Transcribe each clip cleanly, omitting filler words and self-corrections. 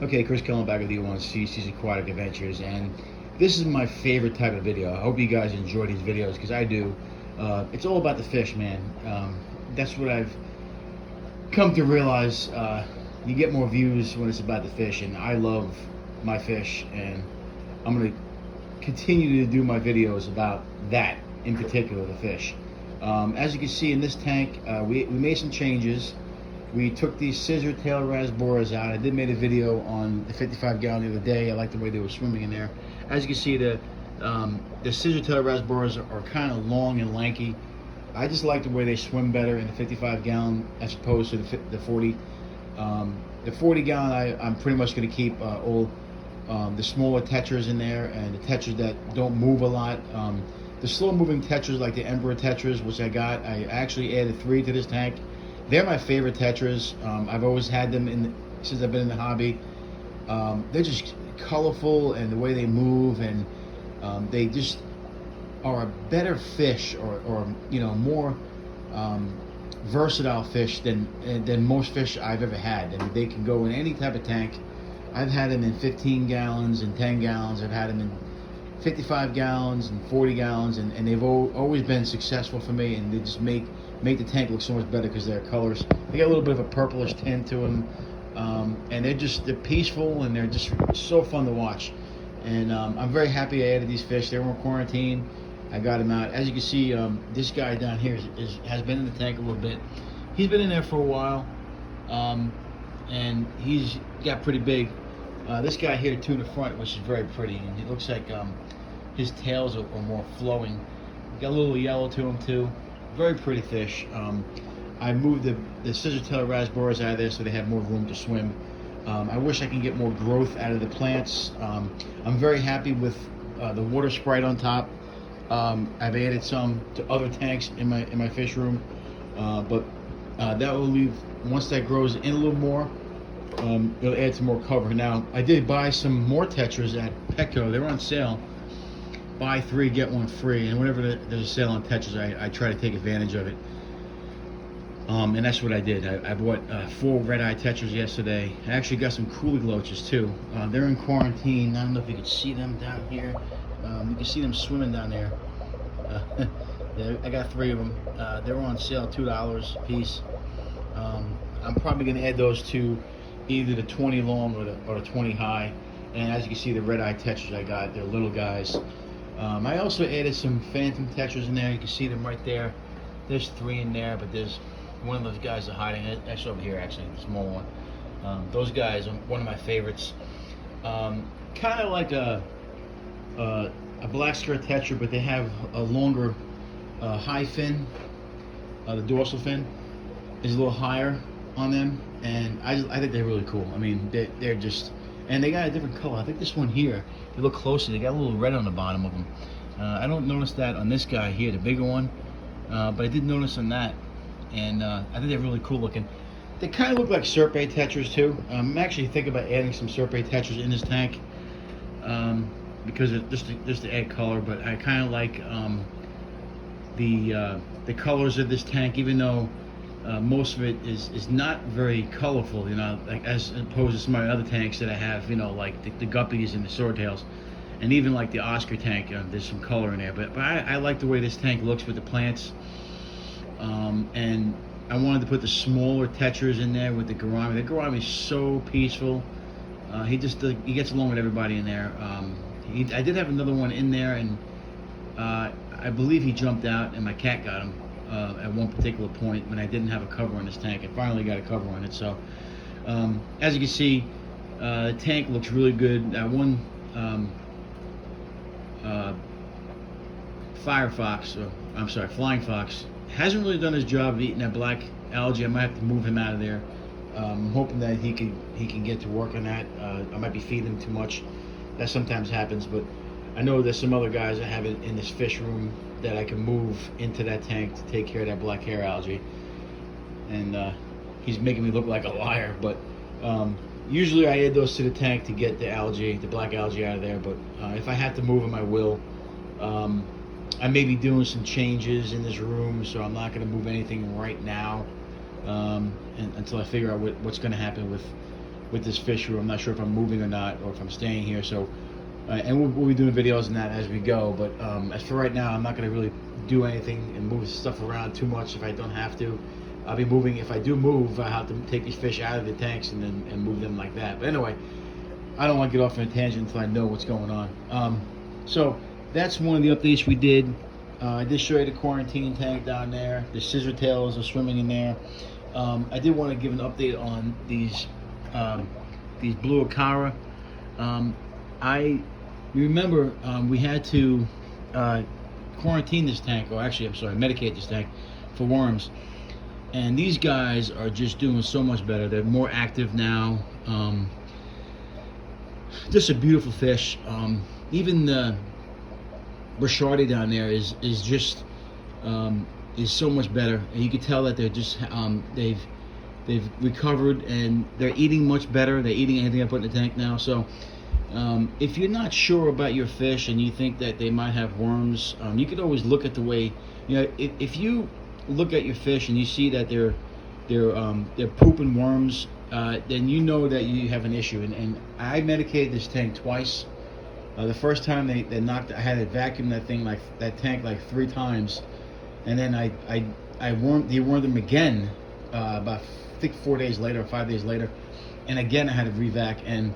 Okay, Chris Cullen back with you on CC's Aquatic Adventures, and this is my favorite type of video. I hope you guys enjoy these videos, because I do. It's all about the fish, man. That's what I've come to realize. You get more views when it's about the fish, and I love my fish, and I'm going to continue to do my videos about that, in particular, the fish. As you can see in this tank, we made some changes. We took these scissor tail rasboras out. I did make a video on the 55 gallon the other day. I like the way they were swimming in there. As you can see, the scissor tail rasboras are kind of long and lanky. I just like the way they swim better in the 55 gallon as opposed to the 40. The 40 gallon, I'm pretty much going to keep all the smaller tetras in there, and the tetras that don't move a lot. The slow moving tetras like the Emperor tetras, which I actually added 3 to this tank. They're my favorite tetras. I've always had them since I've been in the hobby. They're just colorful, and the way they move, and they just are a better fish, or more versatile fish than most fish I've ever had. I mean, they can go in any type of tank. I've had them in 15 gallons and 10 gallons. I've had them in 55 gallons and 40 gallons, and they've always been successful for me, and they just make the tank look so much better because their colors. They got a little bit of a purplish tint to them, and they're peaceful, and they're just so fun to watch. And I'm very happy I added these fish. They were in quarantine. I got them out. As you can see, this guy down here has been in the tank a little bit. He's been in there for a while, and he's got pretty big. This guy here too in the front, which is very pretty, and it looks like his tails are more flowing. Got a little yellow to him too. Very pretty fish. I moved the scissor tail rasboras out of there so they have more room to swim. I wish I can get more growth out of the plants. I'm very happy with the water sprite on top. I've added some to other tanks in my fish room, but that will leave, once that grows in a little more, it'll add some more cover. Now, I did buy some more tetras at Petco. They were on sale. Buy 3, get 1 free. And whenever there's a sale on tetras, I try to take advantage of it. And that's what I did. I bought 4 red eye tetras yesterday. I actually got some coolie gloaches too. They're in quarantine. I don't know if you can see them down here. You can see them swimming down there. I got 3 of them. They were on sale, $2 a piece. I'm probably going to add those to either the 20 long or the 20 high. And as you can see, the red eye tetras I got, they're little guys. I also added some phantom tetras in there. You can see them right there. There's 3 in there, but there's one of those guys are hiding. That's over here, actually, the small one. Those guys are one of my favorites. Kind of like a black skirt tetra, but they have a longer high fin. The dorsal fin is a little higher on them, and I think they're really cool. I mean, they're just, and they got a different color. I think this one here, if you look closely, they got a little red on the bottom of them. I don't notice that on this guy here, the bigger one, but I did notice on that, and I think they're really cool looking. They kind of look like serpent tetras too. I'm actually thinking about adding some serpent tetras in this tank, because just to add color. But I kind of like the colors of this tank, even though most of it is not very colorful, like as opposed to some of my other tanks that I have, like the guppies and the swordtails, and even like the Oscar tank. There's some color in there, but I like the way this tank looks with the plants, and I wanted to put the smaller tetras in there with the gourami. The gourami is so peaceful. He gets along with everybody in there. I did have another one in there, and I believe he jumped out, and my cat got him at one particular point when I didn't have a cover on this tank. I finally got a cover on it. So as you can see, the tank looks really good. That one flying fox hasn't really done his job of eating that black algae. I might have to move him out of there. I'm hoping that he can get to work on that. I might be feeding him too much. That sometimes happens, but I know there's some other guys I have in this fish room that I can move into that tank to take care of that black hair algae. And he's making me look like a liar, but usually I add those to the tank to get the black algae out of there. But if I have to move them, I will. I may be doing some changes in this room, so I'm not going to move anything right now until I figure out what's going to happen with with this fish room. I'm not sure if I'm moving or not, or if I'm staying here. So, and we'll be doing videos on that as we go. But as for right now, I'm not going to really do anything and move stuff around too much if I don't have to. I'll be moving. If I do move, I have to take these fish out of the tanks and move them like that. But anyway, I don't want to get off on a tangent until I know what's going on. So that's one of the updates we did. I did show you the quarantine tank down there. The scissor tails are swimming in there. I did want to give an update on these blue acara. You remember we had to quarantine this tank, or actually, I'm sorry, medicate this tank for worms. And these guys are just doing so much better. They're more active now. Just a beautiful fish. Even the Brachardi down there is just is so much better, and you can tell that they're just they've recovered and they're eating much better. They're eating anything I put in the tank now. So if you're not sure about your fish and you think that they might have worms, you could always look at the way, if you look at your fish and you see that they're pooping worms, then you know that you have an issue. And I medicated this tank twice. The first time they knocked, I had to vacuum that tank like 3 times, and then I dewormed them again about I think 4 days later or 5 days later, and again I had to revac. And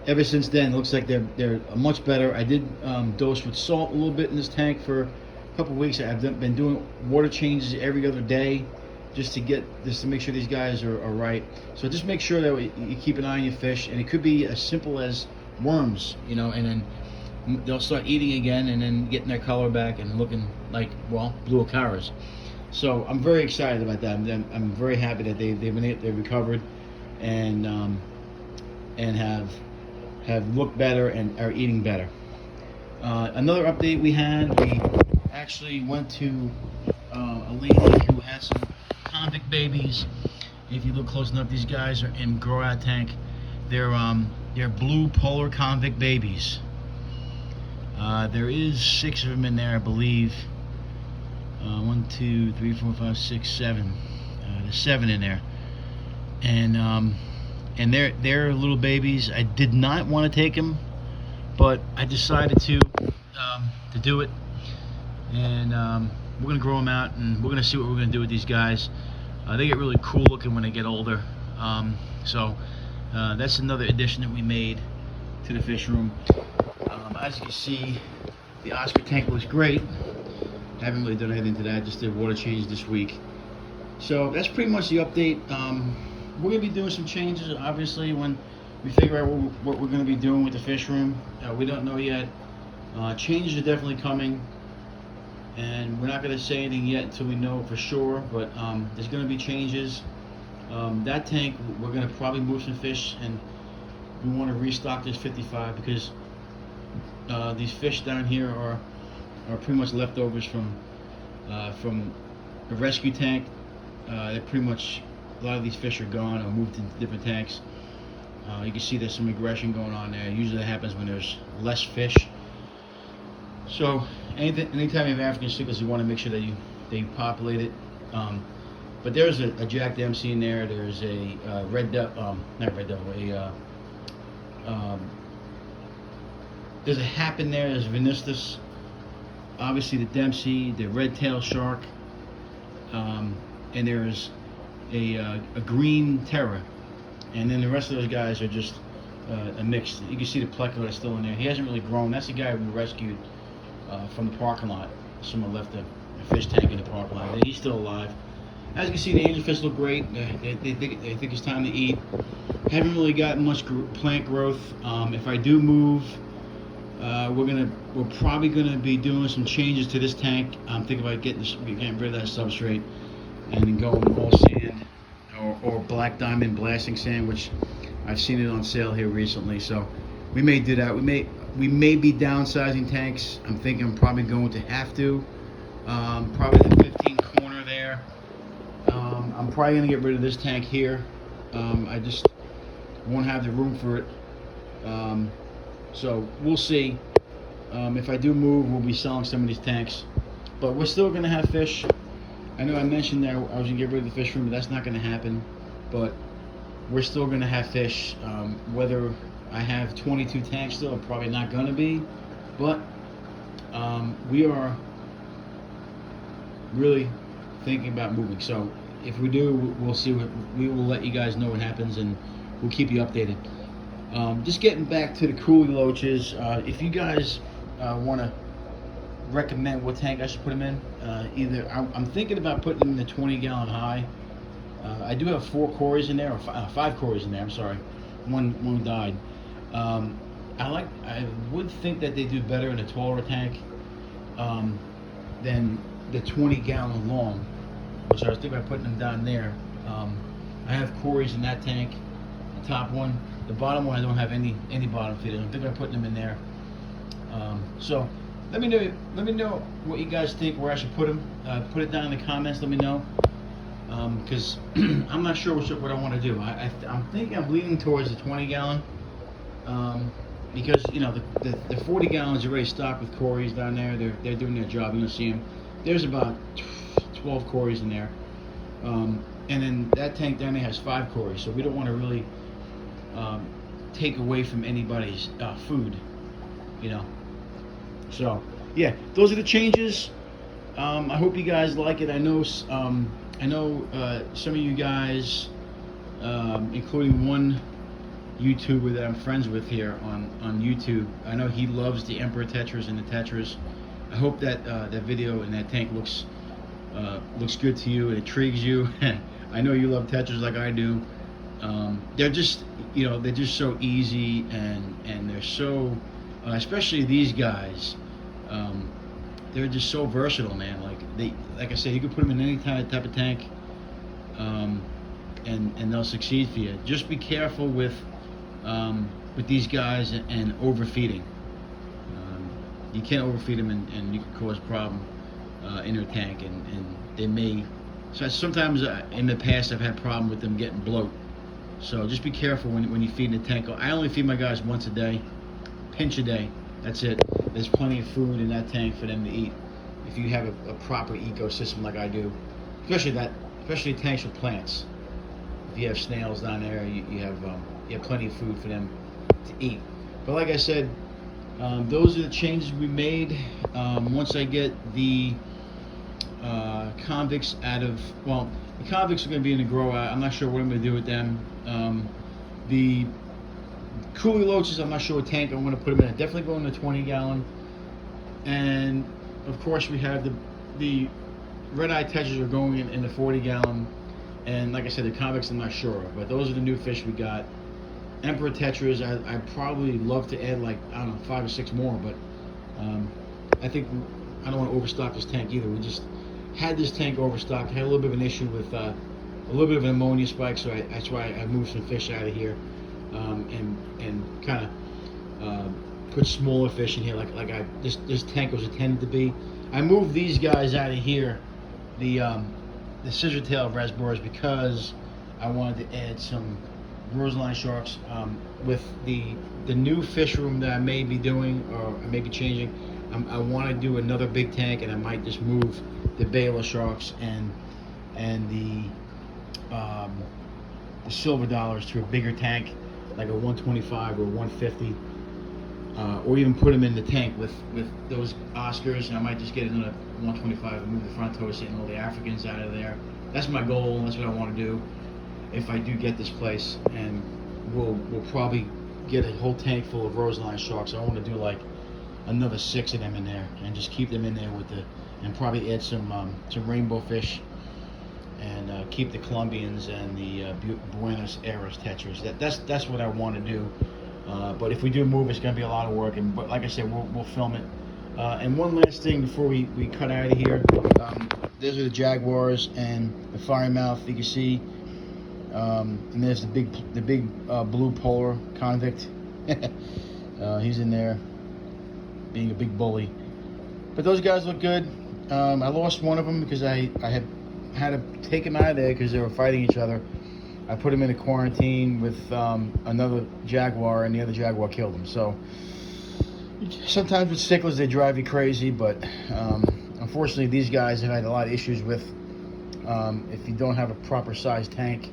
ever since then, it looks like they're much better. I did dose with salt a little bit in this tank for a couple of weeks. I've been doing water changes every other day, just to make sure these guys are right. So just make sure that you keep an eye on your fish, and it could be as simple as worms, and then they'll start eating again and then getting their color back and looking like, well, blue acaras. So I'm very excited about that. I'm very happy that they've recovered and have looked better and are eating better. Another update we actually went to a lady who has some convict babies. If you look close enough, these guys are in grow out tank. They're blue polar convict babies. There is 6 of them in there, I believe. 1, 2, 3, 4, 5, 6, 7. There's 7 in there, and they're little babies. I did not want to take them, but I decided to do it, and we're gonna grow them out, and we're gonna see what we're gonna do with these guys. They get really cool looking when they get older. So that's another addition that we made to the fish room. As you can see, the Oscar tank looks great. Haven't really done anything to that, just did water change this week. So that's pretty much the update. We're going to be doing some changes, obviously, when we figure out what we're going to be doing with the fish room. We don't know yet. Changes are definitely coming, and we're not going to say anything yet until we know for sure, but there's going to be changes. That tank, we're going to probably move some fish, and we want to restock this 55 because these fish down here are pretty much leftovers from the rescue tank. They're pretty much, a lot of these fish are gone or moved into different tanks. You can see there's some aggression going on there. Usually that happens when there's less fish. So anytime you have African cichlids, you want to make sure that you populate it. But there's a Jack Dempsey in there. There's a there's a hap in there. There's Venistus. Obviously the Dempsey, the red-tailed shark, and there's a green terror, and then the rest of those guys are just a mix. You can see the pleco that's still in there. He hasn't really grown. That's the guy we rescued from the parking lot. Someone left a fish tank in the parking lot. He's still alive. As you can see, the angelfish look great. They think it's time to eat. Haven't really gotten much plant growth. If I do move, we're probably gonna be doing some changes to this tank. I'm thinking about getting rid of that substrate and then going all sand or black diamond blasting sand, which I've seen it on sale here recently. So we may do that. We may be downsizing tanks. I'm thinking I'm probably going to have to. Probably the 15 corner there. I'm probably gonna get rid of this tank here. I just won't have the room for it. So we'll see. If I do move, we'll be selling some of these tanks, but we're still gonna have fish. I know I mentioned that I was gonna get rid of the fish room, but that's not gonna happen. But we're still going to have fish. Whether I have 22 tanks still, I'm probably not going to be, but we are really thinking about moving. So if we do, we'll see. We will let you guys know what happens, and we'll keep you updated. Just getting back to the coolie loaches. If you guys want to recommend what tank I should put them in, either I'm thinking about putting them in the 20-gallon high. I do have 4 cories in there, or 5 cories in there. I'm sorry, one died. I would think that they do better in a 12-liter tank than the 20-gallon long. So I was thinking about putting them down there. I have cories in that tank, the top one. The bottom one I don't have any bottom feeders. I'm thinking about putting them in there. So let me know what you guys think, where I should put them. Put it down in the comments. Let me know, because I'm not sure what I want to do. I'm thinking I'm leaning towards the 20-gallon, because you know the 40 gallons are already stocked with cories down there. They're doing their job. You don't see them. There's about 12 cories in there, and then that tank down there has 5 cories. So we don't want to really take away from anybody's food, you know. So yeah, those are the changes. I hope you guys like it. I know some of you guys, including one YouTuber that I'm friends with here on YouTube. I know he loves the Emperor Tetras and the Tetras. I hope that that video and that tank looks good to you and intrigues you. I know you love Tetras like I do. They're just, you know, they're just so easy, and they're so, especially these guys, they're just so versatile, man. Like I said, you can put them in any type of tank, and they'll succeed for you. Just be careful with these guys and overfeeding. You can't overfeed them, and you can cause a problem in their tank, and they may. So sometimes in the past I've had a problem with them getting bloat. So just be careful when you feed in the tank. I only feed my guys once a day, pinch a day. That's it. There's plenty of food in that tank for them to eat if you have a proper ecosystem like I do. Especially tanks with plants. If you have snails down there, you have plenty of food for them to eat. But like I said, those are the changes we made. Once I get the convicts out of, well, the convicts are going to be in the grow out. I'm not sure what I'm going to do with them. The coolie loaches, I'm not sure what tank I'm going to put them in. I definitely go in the 20-gallon. And of course we have the red Eye Tetras are going in the 40-gallon. And like I said, the convicts I'm not sure of, but those are the new fish we got. Emperor Tetras, I probably love to add, like, I don't know, 5 or 6 more, but I think I don't want to overstock this tank either. We just had this tank overstocked. Had a little bit of an issue with a little bit of an ammonia spike, so that's why I moved some fish out of here, and kind of put smaller fish in here, like this tank was intended to be. I moved these guys out of here, the scissor tail reservoirs, because I wanted to add some roseline sharks. With the new fish room that I may be doing, or I may be changing, I want to do another big tank, and I might just move the Baylor sharks and the silver dollars to a bigger tank, like a 125 or 150, or even put them in the tank with those Oscars, and I might just get another 125 and move the front toes and all the Africans out of there. That's my goal, and that's what I want to do if I do get this place. And we'll probably get a whole tank full of roseline sharks. I want to do like another 6 of them in there, and just keep them in there and probably add some rainbow fish, and keep the Colombians and the Buenos Aires Tetras. That's what I want to do. But if we do move, it's going to be a lot of work. But like I said, we'll film it. And one last thing before we cut out of here. Those are the Jaguars and the Firemouth. You can see. And there's the big blue polar Convict. He's in there being a big bully. But those guys look good. I lost one of them because I had to take him out of there because they were fighting each other. I put him in a quarantine with another Jaguar, and the other Jaguar killed him. So sometimes with sticklers, they drive you crazy, but unfortunately these guys have had a lot of issues with, if you don't have a proper sized tank,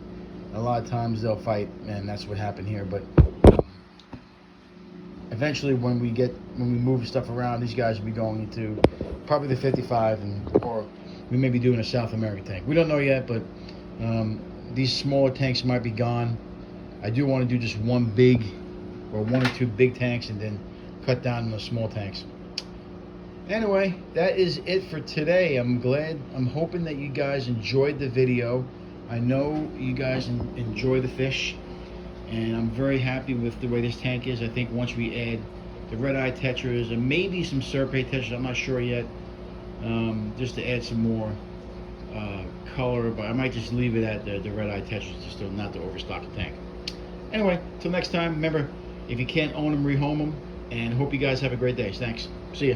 A lot of times they'll fight, and that's what happened here. But eventually, when we move stuff around, these guys will be going into probably the 55, or we may be doing a South American tank. We don't know yet, but these smaller tanks might be gone. I do want to do just one or two big tanks, and then cut down on the small tanks. Anyway, that is it for today. I'm hoping that you guys enjoyed the video. I know you guys enjoy the fish, and I'm very happy with the way this tank is. I think once we add the red Eye Tetras and maybe some Serpe Tetras, I'm not sure yet, just to add some more color, but I might just leave it at the red Eye Tetras, just not to overstock the tank. Anyway, till next time, remember, if you can't own them, rehome them, and hope you guys have a great day. Thanks. See ya.